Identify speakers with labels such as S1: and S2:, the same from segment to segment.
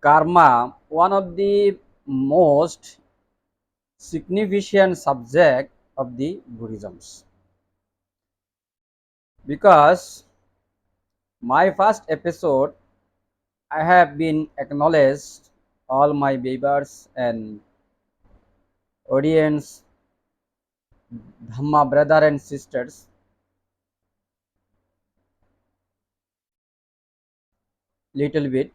S1: Karma, one of the most significant subject of the Buddhisms, because my first episode I have been acknowledged all my viewers and audience, Dhamma brother and sisters, little bit.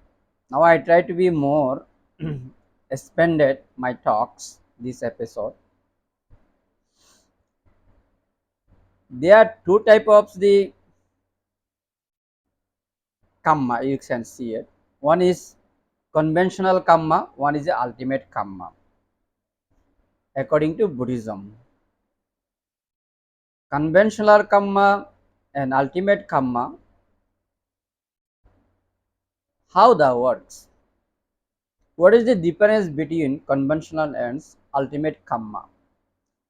S1: Now I try to be more expanded my talks this episode. There are two type of the karma, you can see it. One is conventional karma, one is the ultimate karma. According to Buddhism, conventional karma and ultimate karma, how that works? What is the difference between conventional and ultimate karma?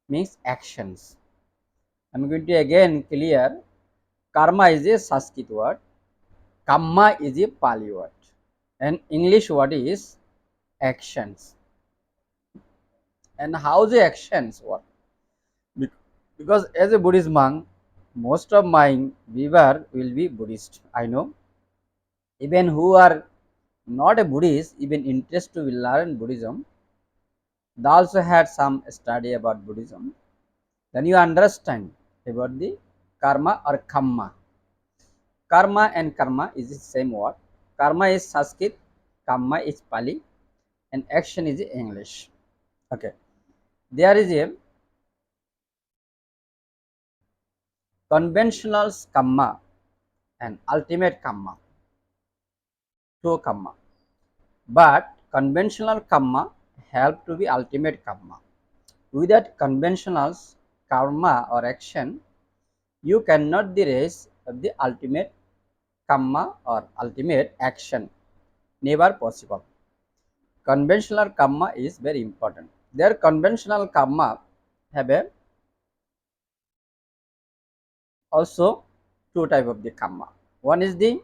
S1: Means actions. I'm going to again clear. Karma is a Sanskrit word. Kamma is a Pali word. And English word is actions. And how the actions work? Because as a Buddhist monk, most of my viewer will be Buddhist. I know. Even who are not a Buddhist, even interest to learn Buddhism, they also had some study about Buddhism. Then you understand about the karma or kamma. Karma and karma is the same word. Karma is Sanskrit, kamma is Pali, and action is English. Okay. There is a conventional karma and ultimate karma, two karma. But conventional karma help to be ultimate karma. Without conventional karma or action, you cannot reach the ultimate karma or ultimate action. Never possible. Conventional karma is very important. Their conventional karma have a also two type of the karma. One is the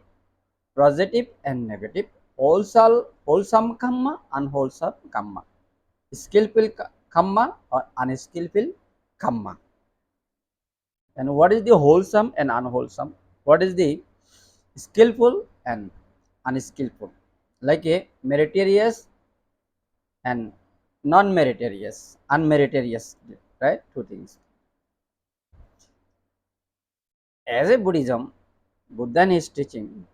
S1: positive and negative, wholesome karma, unwholesome karma, skillful karma or unskillful karma. And what is the wholesome and unwholesome? What is the skillful and unskillful? Like a meritorious and non-meritorious, unmeritorious, right? Two things. As a Buddhism, Buddha is teaching,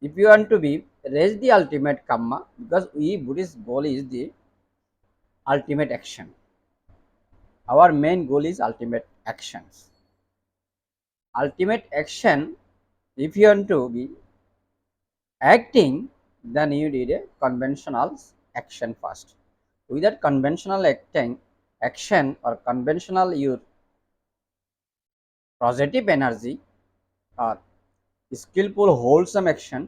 S1: if you want to be raise the ultimate karma, because we Buddhist goal is the ultimate action. Our main goal is ultimate actions. Ultimate action, if you want to be acting, then you need a conventional action first. Without conventional acting, action or conventional your positive energy or skillful wholesome action,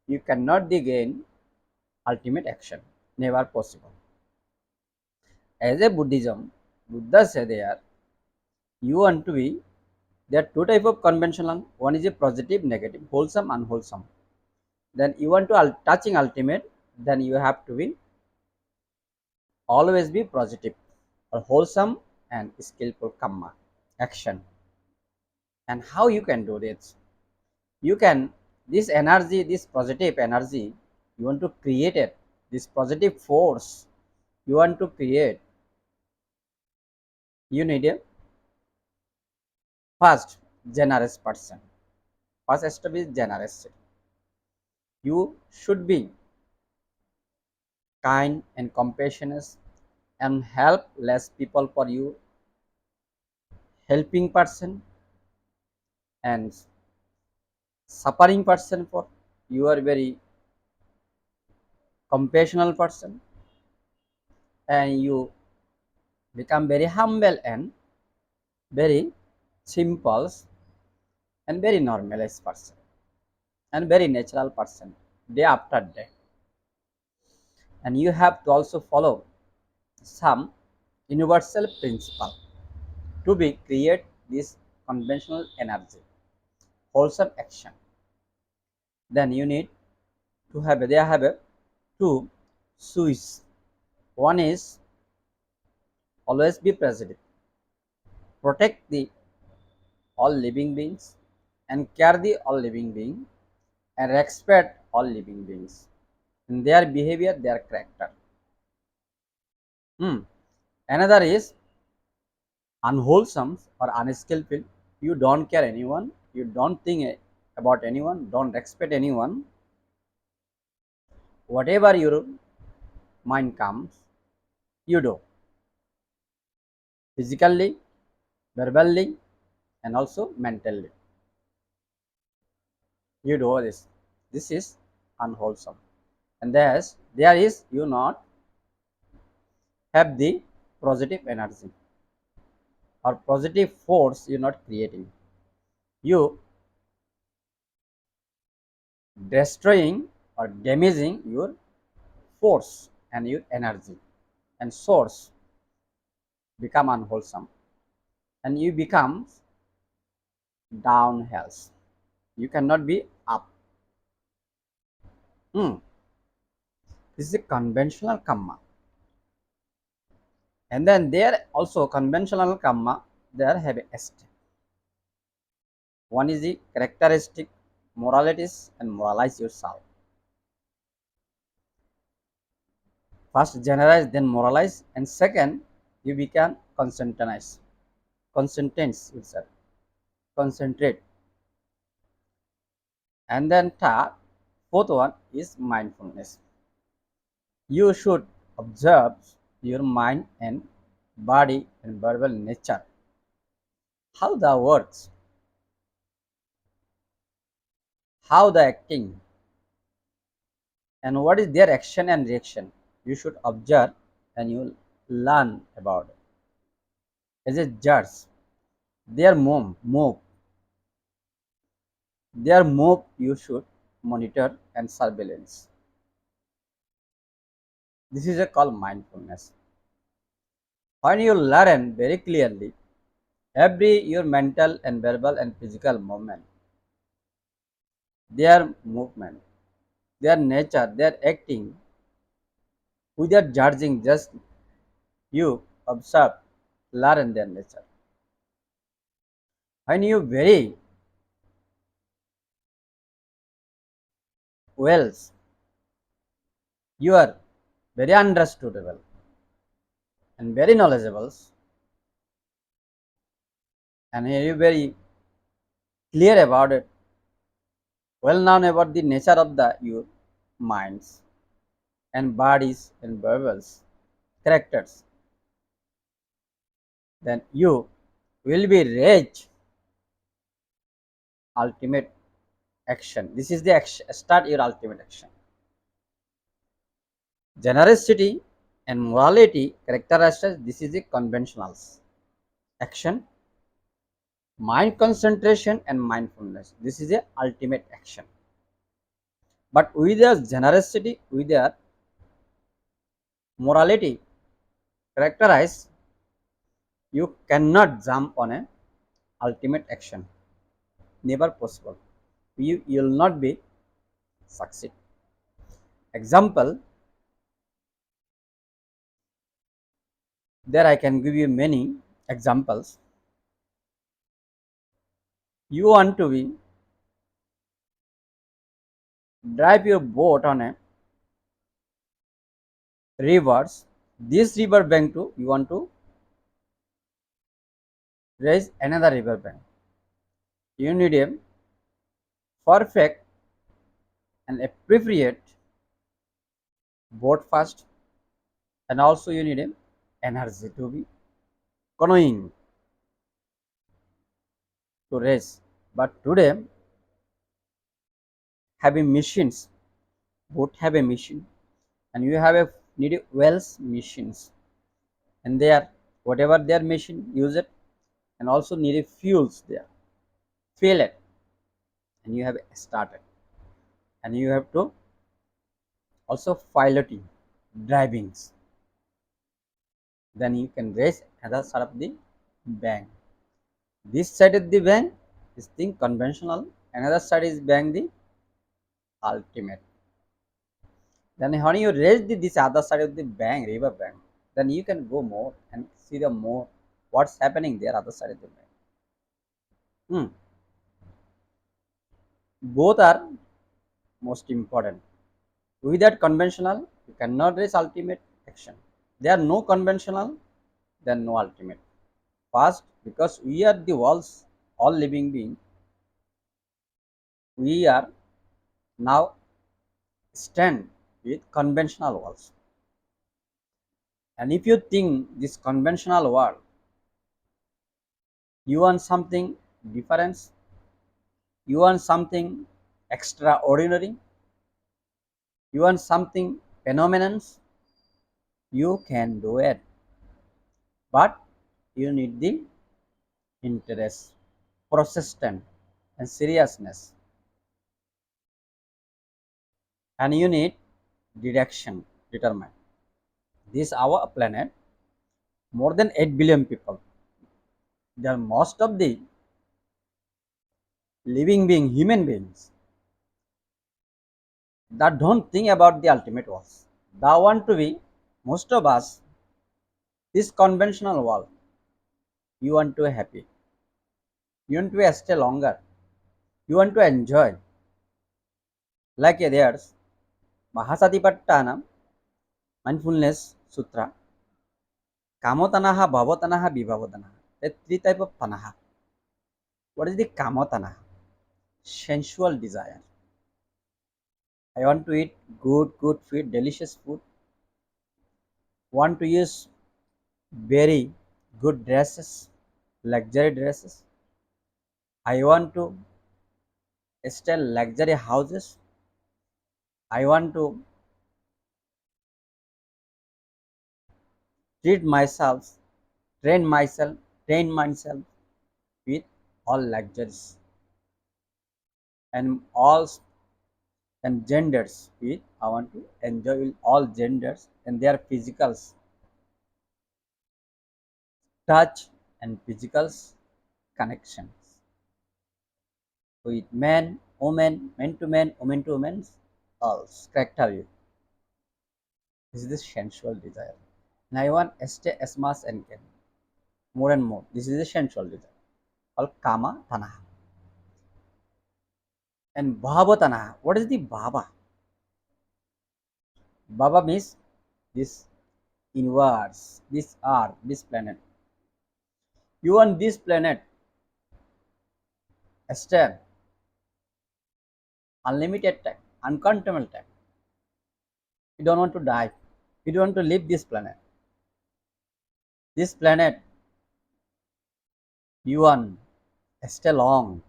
S1: you cannot gain ultimate action. Never possible. As a Buddhism, Buddha said there, you want to be, there are two type of conventional. One is a positive, negative, wholesome, unwholesome. Then you want to touching ultimate, then you have to be always be positive or wholesome and skillful karma action. And how you can do this? You can this energy, this positive energy, you want to create it. This positive force you want to create. You need a first generous person. First establish generosity. You should be kind and compassionate and help less people for you, helping person and suffering person for you are very compassionate person, and you become very humble and very simple and very normalized person and very natural person day after day. And you have to also follow some universal principle to be create this conventional energy, wholesome action. Then you need to have they have a two Swiss. One is always be present, protect the all living beings, and care the all living being, and respect all living beings in their behavior, their character. Hmm. Another is unwholesome or unskillful. You don't care anyone, you don't think about anyone, don't respect anyone. Whatever your mind comes, you do physically, verbally, and also mentally. You do this. This is unwholesome. And there is you not have the positive energy or positive force you're not creating. You destroying or damaging your force and your energy and source become unwholesome and you become downhill. You cannot be up. Hmm. This is a conventional karma. And then there also conventional karma, there have a step. One is the characteristic moralities and moralize yourself. First generalize, then moralize, and second you become concentrate yourself, concentrate, and then third, fourth one is mindfulness. You should observe your mind and body and verbal nature, how that works, how the acting, and what is their action and reaction. You should observe and you learn about it. As a judge, their move you should monitor and surveillance. This is a called mindfulness. When you learn very clearly every your mental and verbal and physical movement, their movement, their nature, their acting, without judging, just you observe, learn their nature. When you very well, you are very understandable and very knowledgeable, and you very clear about it, well known about the nature of the your minds and bodies and verbals, characters, then you will be reach ultimate action. This is the action, start your ultimate action. Generosity and morality characteristics. This is the conventionals. Action, mind concentration and mindfulness. This is the ultimate action. But with the generosity, with the morality characterize, you cannot jump on a ultimate action. Never possible. You will not be succeed. Example, there I can give you many examples. You want to be drive your boat on a rivers. This river bank to you want to raise another river bank. You need a perfect and appropriate boat first, and also you need a energy to be canoeing to raise. But today having machines, boat have a machine, and you have a need a wells machines, and they are whatever their machine use it, and also need a fuels there, fill it, and you have started, and you have to also piloting, drivings. Then you can raise another side of the bank. This side of the bank is thing conventional. Another side is bank the ultimate. Then when you reach this other side of the bank, river bank, then you can go more and see the more what's happening there other side of the bank. Hmm. Both are most important. Without conventional, you cannot reach ultimate action. There are no conventional, then no ultimate. First, because we are the walls, all living beings, we are now stand with conventional walls. And if you think this conventional world, you want something different, you want something extraordinary, you want something phenomenon, you can do it. But you need the interest, persistence, and seriousness. And you need direction, determine. This our planet, more than 8 billion people. They are most of the living being, human beings that don't think about the ultimate was. They want to be, most of us, this conventional world. You want to be happy. You want to stay longer. You want to enjoy. Like there's Mahasatipattanam, mindfulness sutra, Kamotanaha, Bhavotanaha, Vibhavotanaha. There are three type of tanaha. What is the Kamotanaha? Sensual desire. I want to eat good food, delicious food. Want to use very good dresses, luxury dresses. I want to stay luxury houses. I want to treat myself, train myself, train myself with all luxuries and all and genders with I want to enjoy with all genders and their physicals, touch and physicals connections with men, women, men to women, all character. This is the sensual desire. And I want stay as much and can more and more. This is the sensual desire called kama tanaha. And bhava tanaha. What is the bhava? Bhava means this universe, this earth, this planet. You want this planet stay unlimited time, uncountable time. You don't want to die. You don't want to leave this planet. This planet, you want stay long.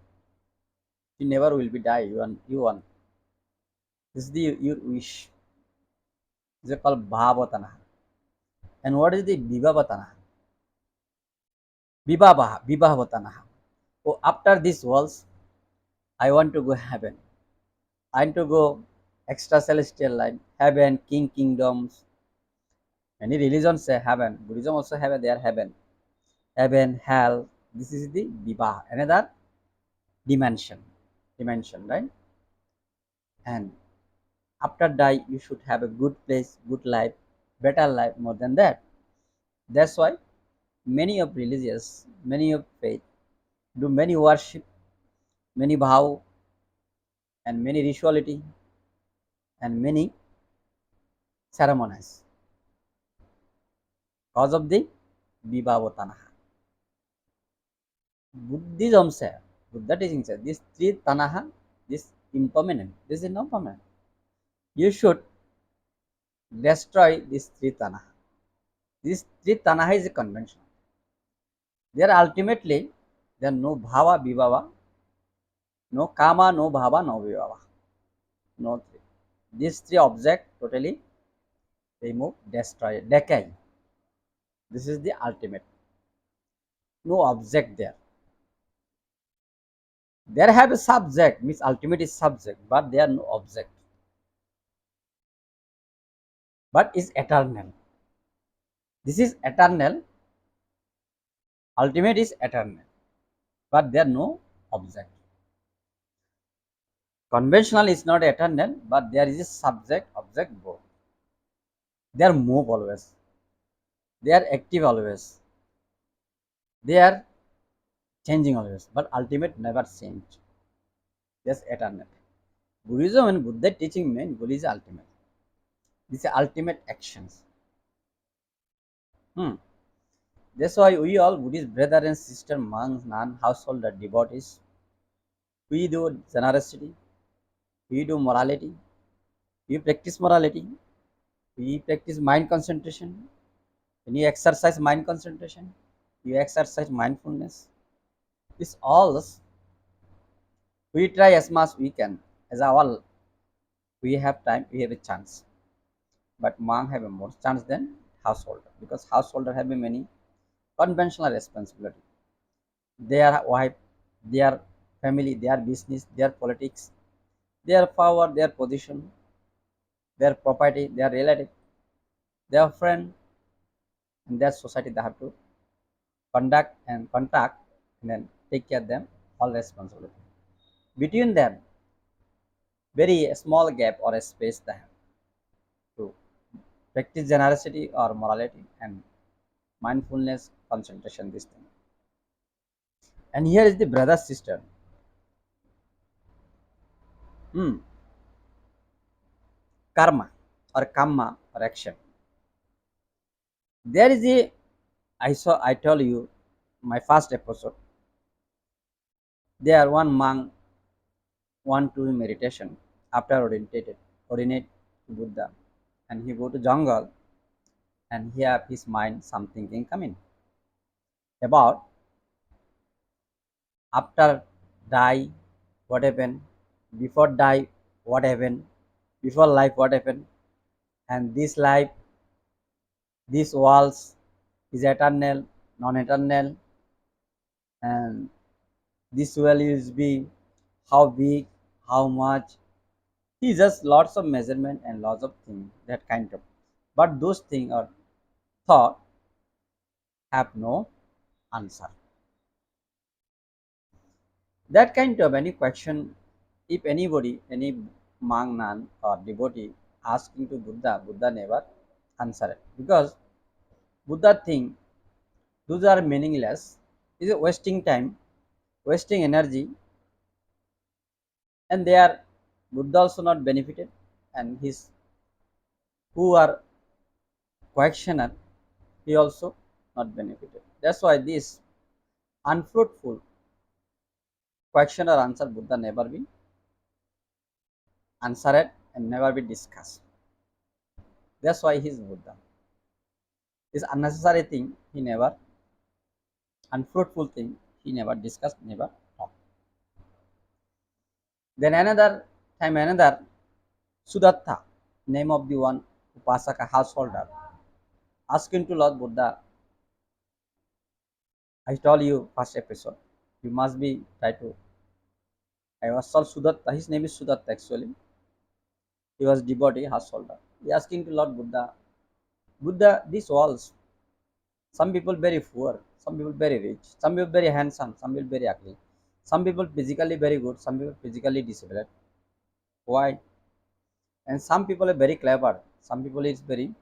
S1: You never will be die. You want. This is the your wish. This is called bhavatana. And what is the vivavatana? Vivavatana. Oh, after this worlds, I want to go heaven. I want to go extra celestial line, heaven, kingdoms. Many religions say heaven. Buddhism also have their heaven. Heaven, hell. This is the vivaha. Another dimension, right? And after die, you should have a good place, good life, better life more than that. That's why many of religious, many of faith do many worship, many vow, and many rituality, and many ceremonies because of the Vibhavatanaha. Buddhism says, Buddha teaching says, this three tanaha, this impermanent, this is not permanent. You should destroy this three tanaha. This three tanaha is a convention. There ultimately there are no bhava, vibhava, no kama, no bhava, no vibhava. No three. These three objects totally remove, destroy, decay. This is the ultimate. No object there. There have a subject, means ultimate is subject, but there are no object. But is eternal. This is eternal. Ultimate is eternal, but there are no object. Conventional is not eternal, but there is a subject object both. They are move always, they are active always, they are changing always, but ultimate never change. That's eternal. Buddhism and Buddha teaching mean Buddha is ultimate. These are ultimate actions. Hmm. That's why we all Buddhist brother and sister, monks, non householder, devotees, we do generosity, we do morality, we practice morality, we practice mind concentration. When you exercise mind concentration, you exercise mindfulness. This all we try as much we can. As all we have time, we have a chance. But monk have a more chance than householder because householder have a many conventional responsibility. Their wife, their family, their business, their politics, their power, their position, their property, their relative, their friend, and their society they have to conduct and contact and then take care of them all responsibility. Between them, very small gap or a space they have to practice generosity or morality and mindfulness, concentration, this thing. And here is the brother sister. Hmm. Karma or kamma or action. There is a I tell you my first episode. There one monk want to do meditation after ordinate to Buddha, and he go to jungle and he have his mind some thinking coming about after die what happened, before die what happened, before life what happened, and this life, these walls is eternal, non-eternal, and this values be how big, how much. He just lots of measurement and lots of things that kind of. But those things are thought have no answer. That kind of any question, if anybody, any monk, nun or devotee asking to Buddha, Buddha never answer it because Buddha think those are meaningless. Is wasting time, wasting energy, and they are Buddha also not benefited, and his who are questioner he also not benefited. That's why this unfruitful question or answer Buddha never be answered and never be discussed. That's why he's Buddha. This unnecessary thing he never, unfruitful thing he never discussed, never talked. Then another time, another Sudatta, name of the one Upasaka householder, asking to Lord Buddha, I told you first episode, you must be try to. I was told Sudatta, his name is Sudatta actually. He was devotee householder. He asking to Lord Buddha, Buddha, these walls, some people very poor, some people very rich, some people very handsome, some people very ugly, some people physically very good, some people physically disabled. Why? And some people are very clever, some people is very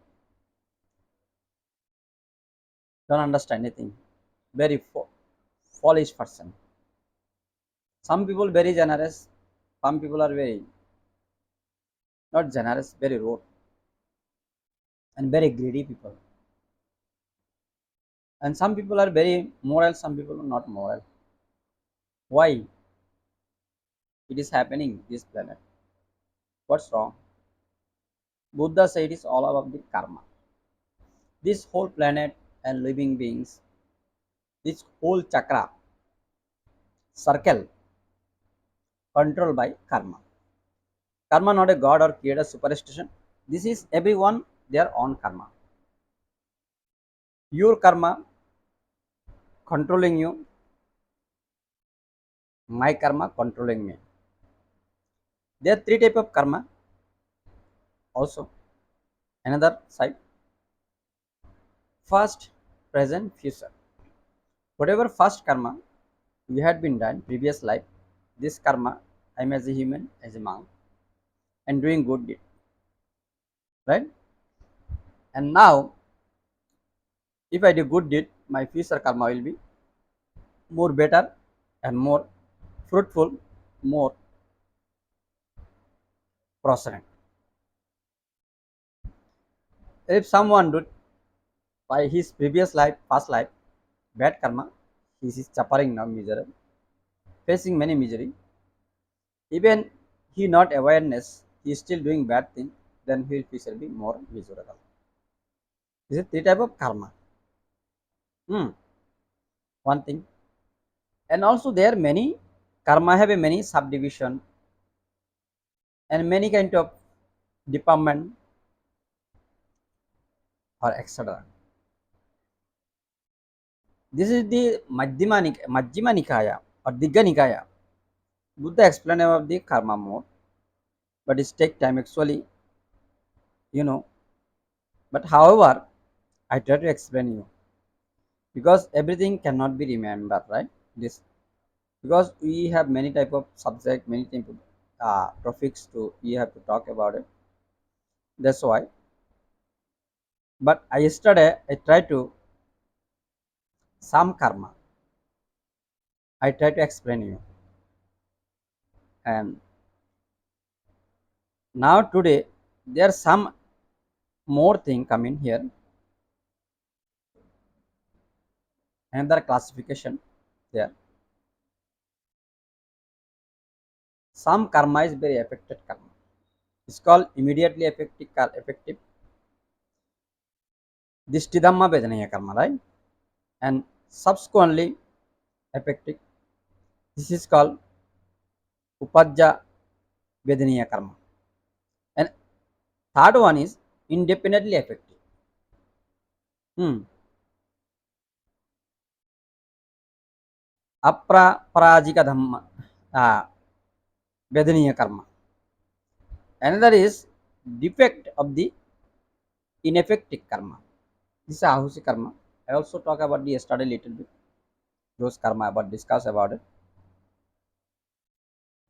S1: don't understand anything, very foolish person. Some people very generous, some people are very not generous, very rude and very greedy people. And some people are very moral, some people are not moral. Why it is happening this planet? What's wrong? Buddha said it is all about the karma. This whole planet and living beings, this whole chakra, circle, controlled by karma. Karma not a god or creator superstition. This is everyone their own karma. Your karma controlling you, my karma controlling me. There are three type of karma also. Another side, past, present, future. Whatever first karma you had been done previous life, this karma I'm as a human, as a monk, and doing good deed, right? And now, if I do good deed, my future karma will be more better and more fruitful, more prosperous. If someone did by his previous life, past life, bad karma, he is suffering now misery, facing many misery. Even he not awareness, he is still doing bad thing, then he will future be more miserable. This is three type of karma. Hmm. One thing. And also there are many karma have a many subdivision and many kind of department or etc. This is the Majjhima Nikaya or Digga Nikaya. Buddha explained about the karma more, but it take time actually, you know. But however, I try to explain you because everything cannot be remembered, right? This because we have many type of subject, many type of topics to we have to talk about it. That's why. But I yesterday I try to some karma. I try to explain you, and now today there are some more thing coming here. Another classification there. Some karma is very affected karma. It's called immediately effective Dishtidhamma Vedaniya karma, right? And subsequently effective. This is called Upajja Vedaniya karma. And third one is independently effective. Hmm. Apraparajica Dhamma Vedaniya karma. Another is defect of the ineffective karma. This is Ahusi karma. I also talk about the yesterday little bit. Those karma about discuss about it.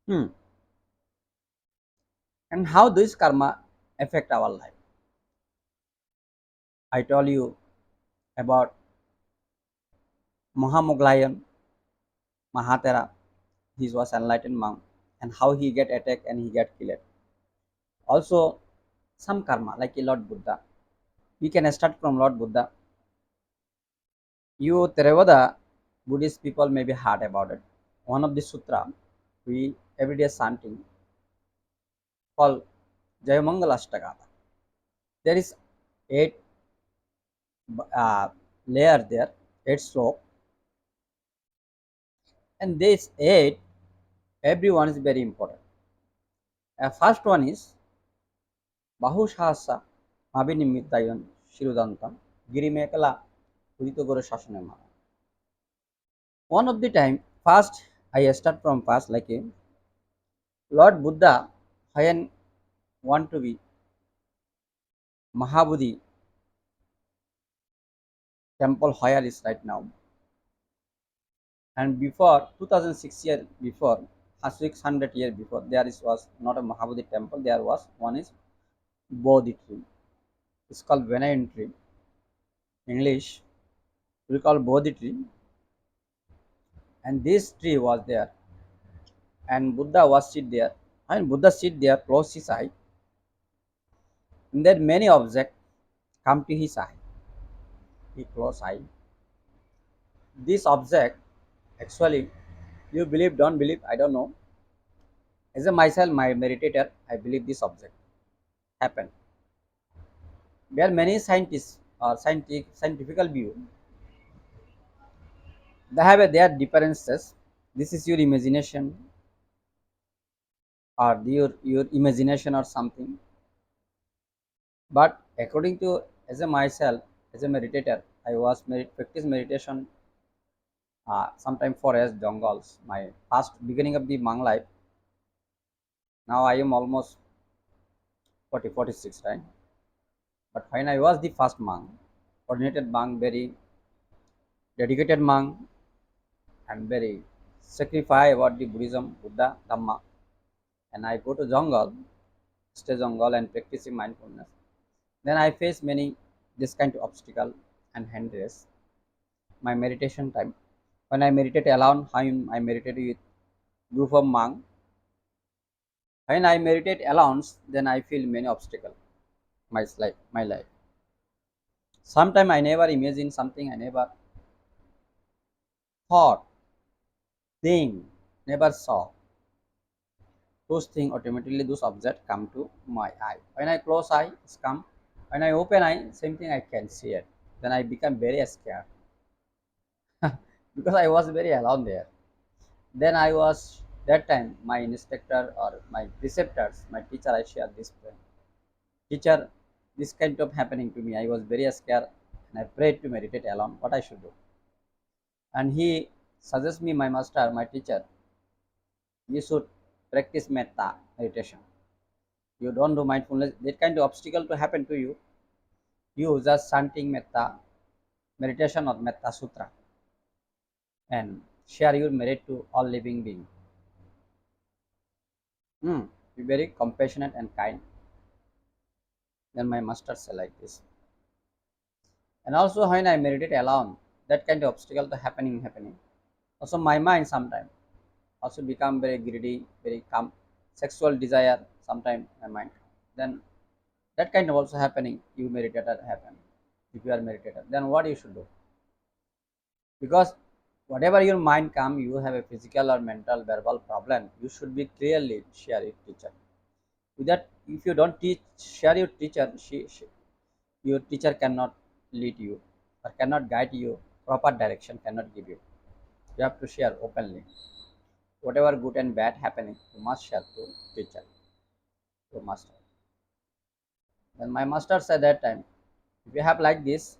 S1: Hmm. And how this karma affect our life. I told you about Mahamoglayan Mahatera. He was enlightened monk and how he get attacked and he get killed. Also some karma like a Lord Buddha. We can start from Lord Buddha. You Theravada Buddhist people may be hard about it. One of the sutra we everyday chanting called Jayamangala Ashtagata. There is eight uh, layer there, eight slope, and this eight everyone is very important. First one is Bahushasa Mabinimittayan Shirudantam Girimekala Uditogoro Shashanema. One of the time, first I start from first like a Lord Buddha Hayan want to be Mahabodhi temple higher is right now. And before 2006 year before 600 years before there is was not a Mahabodhi temple, there was one is Bodhi tree. It's called Venayan tree. English we call Bodhi tree. And this tree was there and Buddha was sit there. And Buddha sit there, close his eye, and then many objects come to his eye. He close eye. This object, actually, you believe, don't believe, I don't know. As a myself, my meditator, I believe this object happened. There are many scientists or scientific view. They have their differences. This is your imagination or your imagination or something. But according to as a myself, as a meditator, I was practice meditation sometime forest jungles. My past beginning of the monk life. Now I am almost 40, 46, right? But when I was the first monk, ordinated monk, very dedicated monk, and very sacrifice about the Buddhism, Buddha, Dhamma. and I go to jungle, stay jungle and practicing mindfulness. Then I face many this kind of obstacle and hindrance. My meditation time. When I meditate alone, I meditate with group of monk. When I meditate alone, then I feel many obstacles. My life. Sometimes I never imagine something I never thought, think, never saw. Those things automatically, those objects come to my eye. When I close eye, it's come. When I open eye, same thing I can see it. Then I become very scared because I was very alone there. Then I was that time my instructor or my preceptors, my teacher. I share this point. Teacher, this kind of happening to me. I was very scared and I prayed to meditate alone. What I should do? And he suggests me, my master, my teacher, you should practice metta meditation. You don't do mindfulness, that kind of obstacle to happen to you. You just chanting metta meditation or metta sutra and share your merit to all living being. Be very compassionate and kind. Then my master say like this. And also when I meditate alone, that kind of obstacle to happening. Also my mind sometimes also become very greedy, very calm, sexual desire sometimes my mind. Then that kind of also happening. You meditator happen. If you are meditator, then what you should do? Because whatever your mind come, you have a physical or mental verbal problem, you should be clearly share it teacher. With that, if you don't teach, share your teacher, your teacher cannot lead you or cannot guide you, proper direction cannot give you. You have to share openly. Whatever good and bad happening, you must share to teacher, to master. Then my master said that time, if you have like this,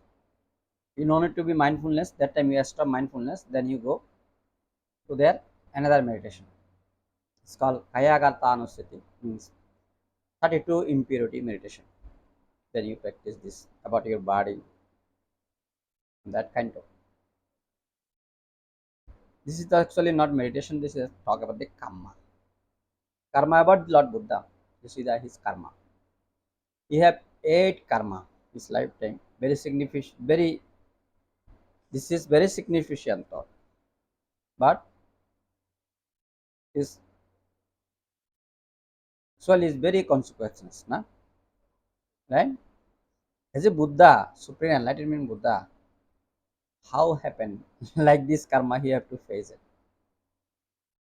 S1: you no need to be mindfulness. That time you stop mindfulness, then you go to there another meditation. It's called Kayagarta Anusati, means 32 impurity meditation. Then you practice this about your body, that kind of. This is actually not meditation, this is talk about the karma. Karma about Lord Buddha. You see that his karma. He have 8 karma his lifetime. Very significant, very, this is very significant thought. But is actually is very consequences, na? Right? As a Buddha, Supreme Enlightenment Buddha, how happened like this karma he have to face it?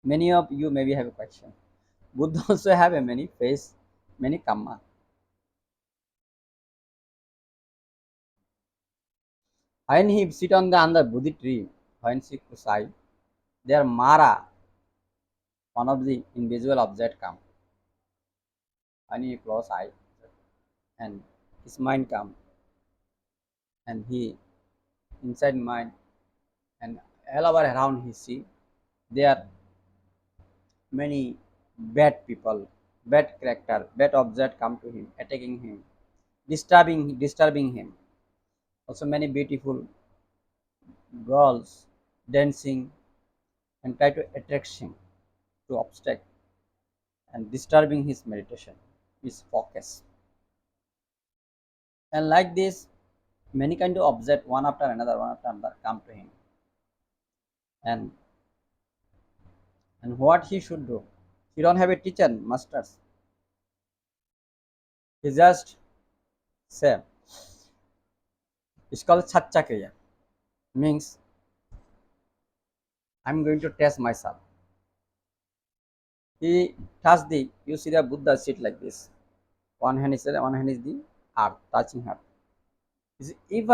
S1: Many of you maybe have a question. Buddha also have a many face, many karma. When he sit on the under Bodhi tree, when she kusai, there Mara, one of the invisible object come. When he close eye and his mind come and he inside mind and all over around he see there many bad people, bad character, bad object come to him, attacking him, disturbing him. Also many beautiful girls dancing and try to attract him to obstacle and disturbing his meditation, his focus. And like this, many kind of object one after another come to him. And what he should do? He don't have a teacher, masters. He just say, it's called Satchakriya. Means I'm going to test myself. He touched the, you see the Buddha sit like this. One hand is the earth, touching earth. If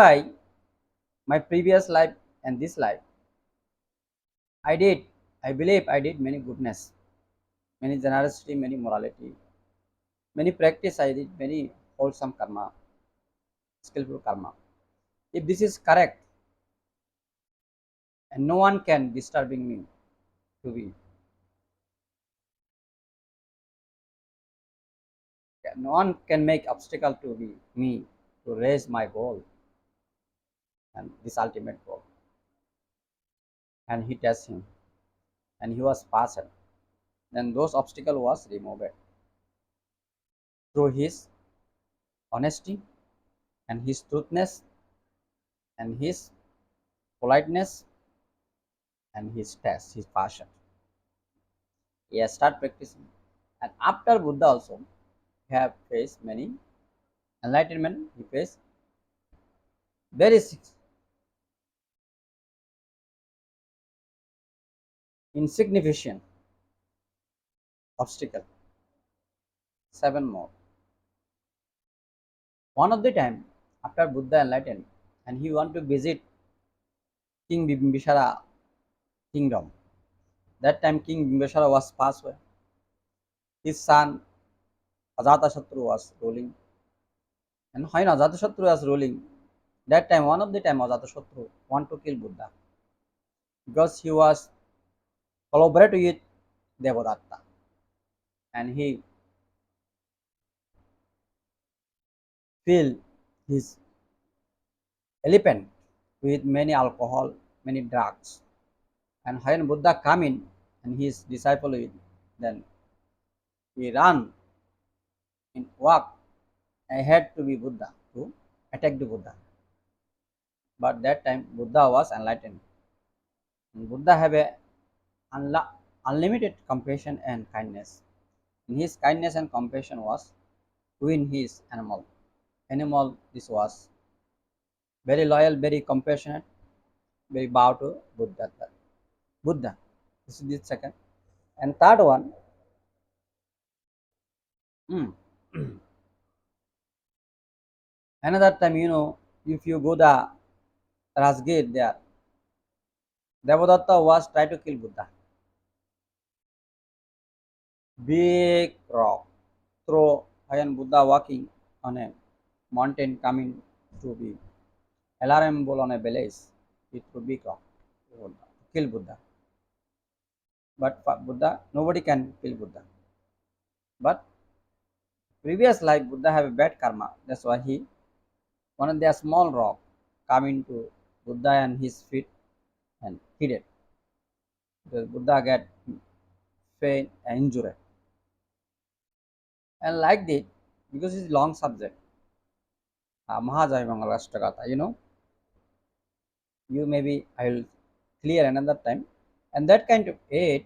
S1: my previous life and this life, I did, I believe I did many goodness, many generosity, many morality, many practice I did, many wholesome karma, skillful karma. If this is correct, and no one can disturbing me to be, no one can make obstacle to be me to raise my goal and this ultimate goal. And he tests him, and he was passed. Then those obstacle was removed through his honesty and his truthness and his politeness and his taste, his passion. He has started practicing. And after Buddha also have faced many enlightenment, he faced very insignificant obstacle. Seven more. One of the time after Buddha enlightened and he want to visit King Bimbisara kingdom. That time King Bimbisara was passed away. His son Ajatashatru was ruling. And when Ajatashatru was ruling, that time one of the time Ajatashatru want to kill Buddha because he was collaborating with Devadatta and he fill his elephant with many alcohol, many drugs. And when Buddha come in and his disciple with, then he run in walk ahead to be Buddha to attack the Buddha. But that time Buddha was enlightened. And Buddha have a unlimited compassion and kindness. And his kindness and compassion was win his animal. Animal this was very loyal, very compassionate, very bow to Buddha. Buddha. This is the second. And third one, mm, another time, if you go the Rasgir there, Devadatta was try to kill Buddha. Big rock throw and Buddha walking on a mountain coming to be alarm ball on a village. It would be rock to kill Buddha. But for Buddha, nobody can kill Buddha. But previous life, Buddha have a bad karma. That's why he one of their small rock coming to Buddha and his feet and hit it. The Buddha get pain and injury. And like that, because it's long subject, Mahajaya Mangalastakata, you maybe I will clear another time. And that kind of aid,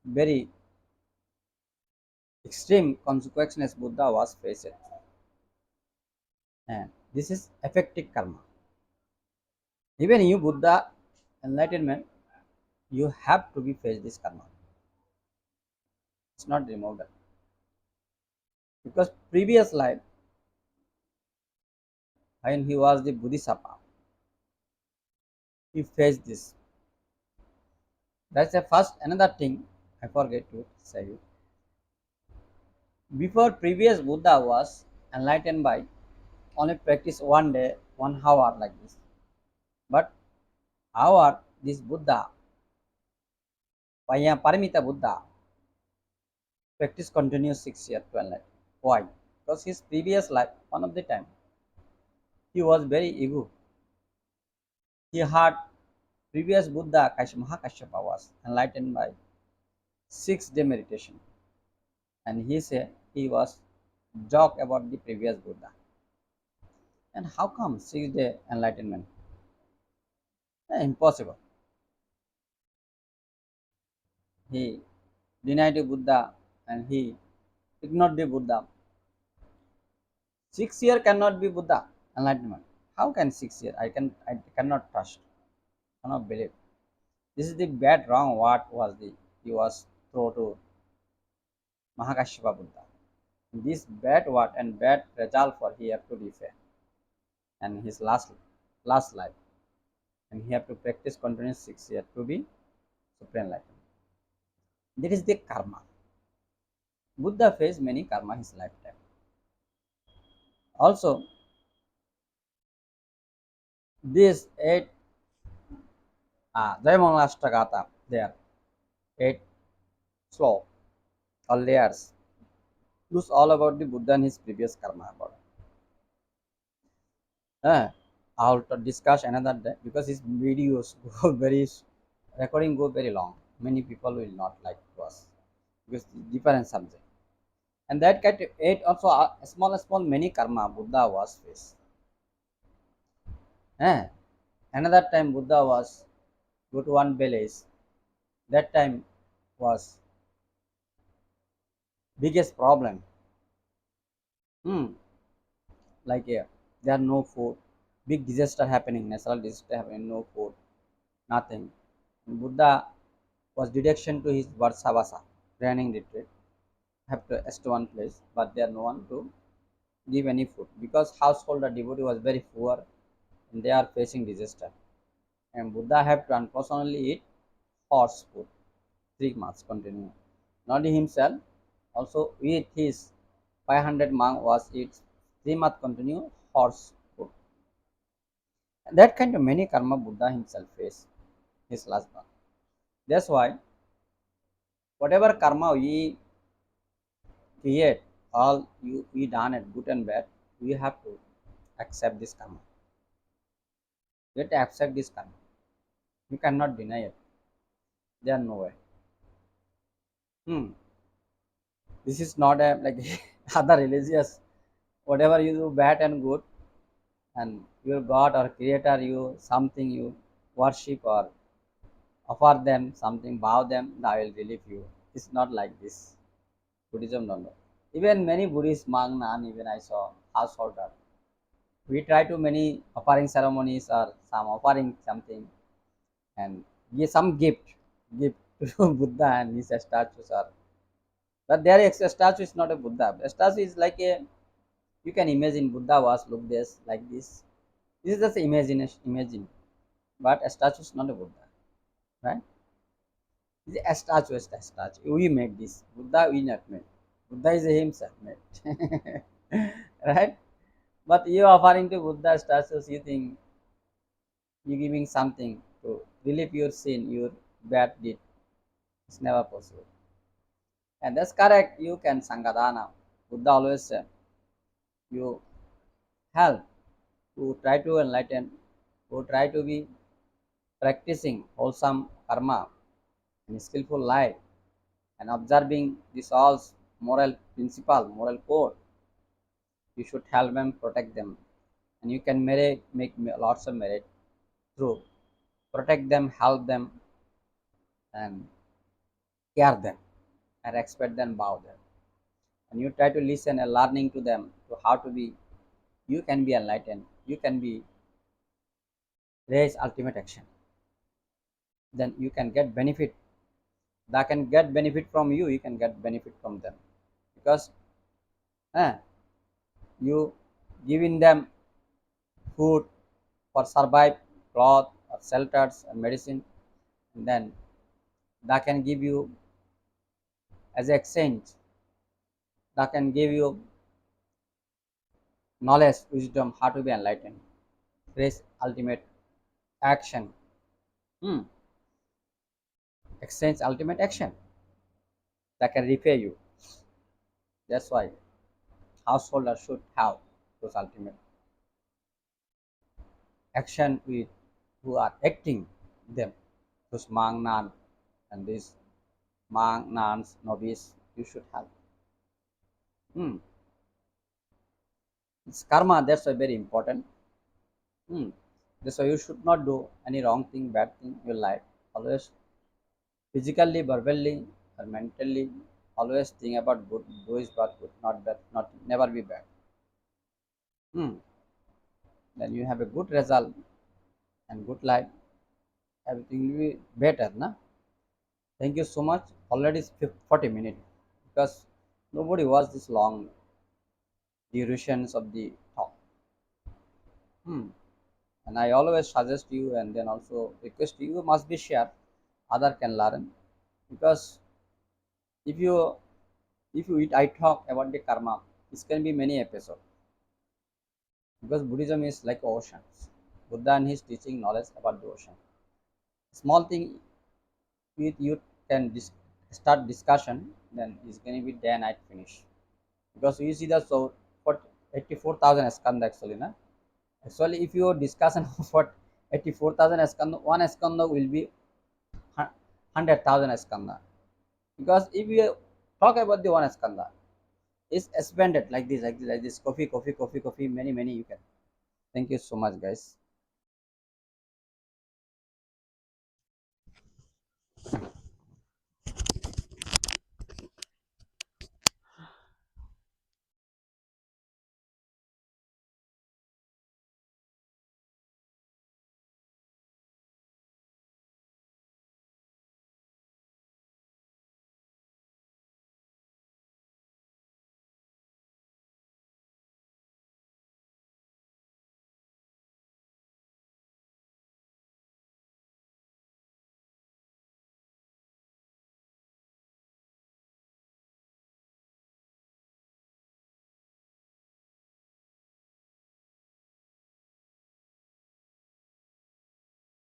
S1: very extreme consequences Buddha was faced. And this is effective karma. Even you Buddha enlightenment, you have to be face this karma. It's not removed. Because previous life, when he was the Bodhisattva, he faced this. That's the first another thing I forget to say you. Before previous Buddha was enlightened by only practice one day, 1 hour like this. But our this Buddha, Paramita Buddha, practice continues 6 years to enlighten. Why? Because his previous life, one of the time, he was very ego. He had previous Buddha Mahakashyapa was enlightened by 6 day meditation. And he said he was joke about the previous Buddha. And how come 6 day enlightenment? Impossible. He denied the Buddha and he ignored the Buddha. 6 year cannot be Buddha enlightenment. How can 6 year? I cannot trust. Cannot believe. This is the bad wrong what was the he was thrown to Mahakashyapa Buddha. This bad what and bad result for he have to refer and his last life. And he have to practice continuous 6 years to be supreme life. That is the karma. Buddha faced many karma his lifetime. Also, these 8 Jayamanglashtagata there, 8 slow or layers, lose all about the Buddha and his previous karma about it. I'll discuss another day because his videos go very recording go very long. Many people will not like to us. because different subject. And that kind of eight also small many karma Buddha was faced. Eh? Another time Buddha was go to one village. That time was biggest problem. Hmm. Like there are no food, big disaster happening, natural disaster happening, no food, nothing. And Buddha was direction to his Varsavasa training retreat. Have to rest one place, but there no one to give any food because household or devotee was very poor and they are facing disaster. And Buddha have to unfortunately eat horse food 3 months continue. Not himself, also with his 500 monk was eat 3 months continue horse food. And that kind of many karma Buddha himself faced his last birth. That's why whatever karma we create, all you we done it, good and bad, we have to accept this karma. We have to accept this karma. You cannot deny it. There are no way. Hmm. This is not a like other religious. Whatever you do, bad and good, and your God or Creator, you something you worship or offer them something, bow them, I will relieve you. It's not like this. Buddhism don't know. Even many Buddhist monk, nan, even I saw householder. We try to many offering ceremonies or some offering something and give some gift to Buddha and his statues are. But their statue is not a Buddha. A statue is like a you can imagine Buddha was look this like this. This is just imagination, imagine. But a statue is not a Buddha, right? It's a statue is a statue. We made this. Buddha we not made. Buddha is himself made. Right? But you offering to Buddha statues, you think you giving something to relieve your sin, your bad deed. It's never possible. And that's correct. You can Sangadana. Buddha always said you help to try to enlighten, who try to be practicing wholesome karma and skillful life and observing this all moral principle, moral code, you should help them, protect them, and you can make lots of merit through protect them, help them, and care them, and respect them, bow them, and you try to listen and learning to them to how to be. You can be enlightened. You can be raise ultimate action. Then you can get benefit. That can get benefit from you. You can get benefit from them because eh, you giving them food for survive, cloth or shelters and medicine, and then that can give you as exchange, that can give you knowledge, wisdom, how to be enlightened, raise ultimate action, hmm. Exchange ultimate action that can repay you. That's why householders should have those ultimate action with who are acting them, those monk nun and these monk nuns novice you should have. Hmm. It's karma, that's why very important. Hmm. That's why you should not do any wrong thing, bad thing in your life. Always physically, verbally, or mentally, always think about good. Do is but good, not bad, not never be bad. Hmm. Then you have a good result and good life. Everything will be better, na? Thank you so much. Already it's 40 minutes because nobody was this long durations of the talk. Hmm. And I always suggest you and then also request you must be shared. Other can learn because if you I talk about the karma, this can be many episodes because Buddhism is like oceans. Buddha and his teaching knowledge about the ocean. Small thing with you can start discussion, then it's going to be day and night finish because you see the so what 84,000 skanda actually, na? Actually, if you discussion of what 84,000 skanda, one skanda will be 100,000 skanda because if you Talk about the one skanda. It's expanded like this. Coffee, coffee, coffee, coffee. Many, many you can. Thank you so much, guys.